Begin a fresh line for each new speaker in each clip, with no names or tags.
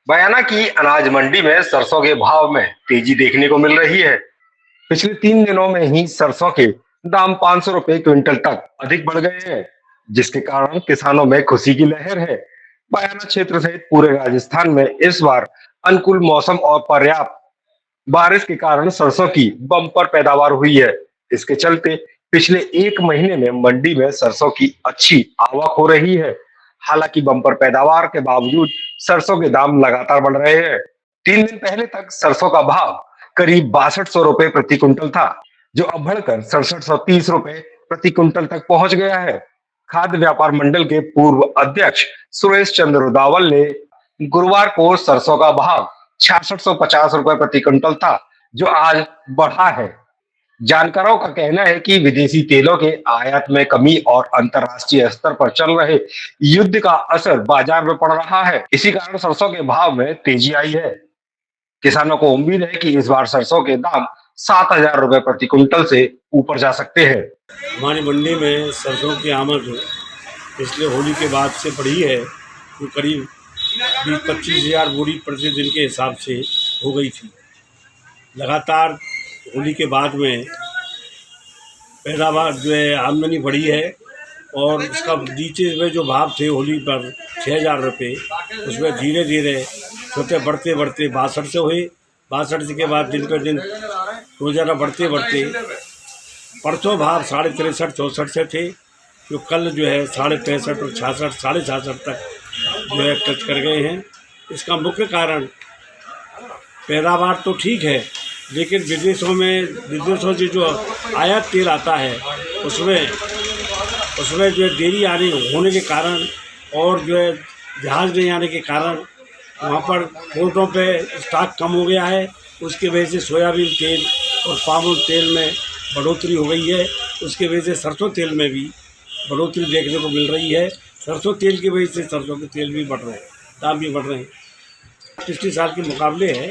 बयाना की अनाज मंडी में सरसों के भाव में तेजी देखने को मिल रही है। पिछले 3 दिनों में ही सरसों के दाम 500 रुपए क्विंटल तक अधिक बढ़ गए हैं, जिसके कारण किसानों में खुशी की लहर है। बयाना क्षेत्र सहित पूरे राजस्थान में इस बार अनुकूल मौसम और पर्याप्त बारिश के कारण सरसों की बम्पर पैदावार हुई है। इसके चलते पिछले 1 महीने में मंडी में सरसों की अच्छी आवक हो रही है। हालांकि बम्पर पैदावार के बावजूद सरसों के दाम लगातार बढ़ रहे हैं। 3 दिन पहले तक सरसों का भाव करीब 6200 रुपए प्रति क्विंटल था, जो अब बढ़कर 6730 रुपए प्रति क्विंटल तक पहुंच गया है। खाद्य व्यापार मंडल के पूर्व अध्यक्ष सुरेश चंद्र रुदावल ने गुरुवार को सरसों का भाव 6650 रुपए प्रति क्विंटल था, जो आज बढ़ा है। जानकारों का कहना है कि विदेशी तेलों के आयात में कमी और अंतर्राष्ट्रीय स्तर पर चल रहे युद्ध का असर बाजार में पड़ रहा है। इसी कारण सरसों के भाव में तेजी आई है। किसानों को उम्मीद है कि इस बार सरसों के दाम 7000 रुपए प्रति क्विंटल से ऊपर जा सकते हैं।
हमारी मंडी में सरसों की आमद पिछले होली के बाद से बढ़ी है, तो करीब 20-25 हज़ार बोरी प्रतिदिन के हिसाब से हो गई थी। लगातार होली के बाद में पैदावार जो है आमदनी बढ़ी है, और उसका नीचे में जो भाव थे होली पर 6000 रुपये, उसमें धीरे धीरे छोटे बढ़ते बढ़ते 62 से हुए। 62 के बाद दिन पर दिन रोज़ाना बढ़ते बढ़ते परसों भाव 63-64 से थे, जो कल जो है 65.5 और 66, 66.5 तक जो है टच कर गए हैं। इसका मुख्य कारण पैदावार तो ठीक है, लेकिन विदेशों से जो आयात तेल आता है उसमें जो है देरी होने के कारण, और जो है जहाज़ नहीं आने के कारण वहाँ पर पोर्टों पे स्टॉक कम हो गया है। उसकी वजह से सोयाबीन तेल और पाम ऑयल तेल में बढ़ोतरी हो गई है। उसकी वजह से सरसों तेल में भी बढ़ोतरी देखने को मिल रही है। सरसों तेल की वजह से सरसों के तेल भी बढ़ रहे हैं, दाम भी बढ़ रहे हैं। पिछले साल के मुकाबले है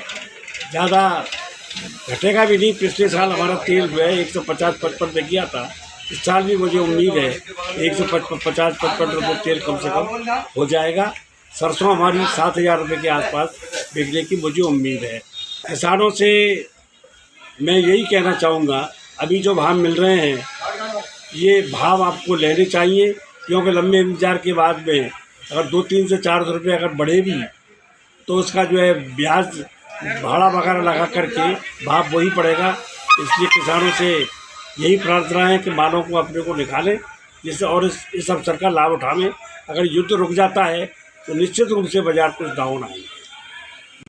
ज़्यादा घटेगा भी नहीं। पिछले साल हमारा तेल जो है 150-55 में गया था। इस साल भी मुझे उम्मीद है 150-55 रुपये तेल कम से कम हो जाएगा। सरसों हमारी 7000 रुपये के आसपास बिकने की मुझे उम्मीद है। किसानों से मैं यही कहना चाहूँगा, अभी जो भाव मिल रहे हैं ये भाव आपको लेने चाहिए, क्योंकि लंबे इंतजार के बाद में अगर 2-3 से 400 रुपये अगर बढ़े भी तो उसका जो है ब्याज भाड़ा वगैरह लगा करके भाव वही पड़ेगा। इसलिए किसानों से यही प्रार्थना है कि मालों को अपने को निकालें, जिससे और इस अवसर का लाभ उठाएं। अगर युद्ध रुक जाता है तो निश्चित रूप से बाजार कुछ डाउन आएंगे।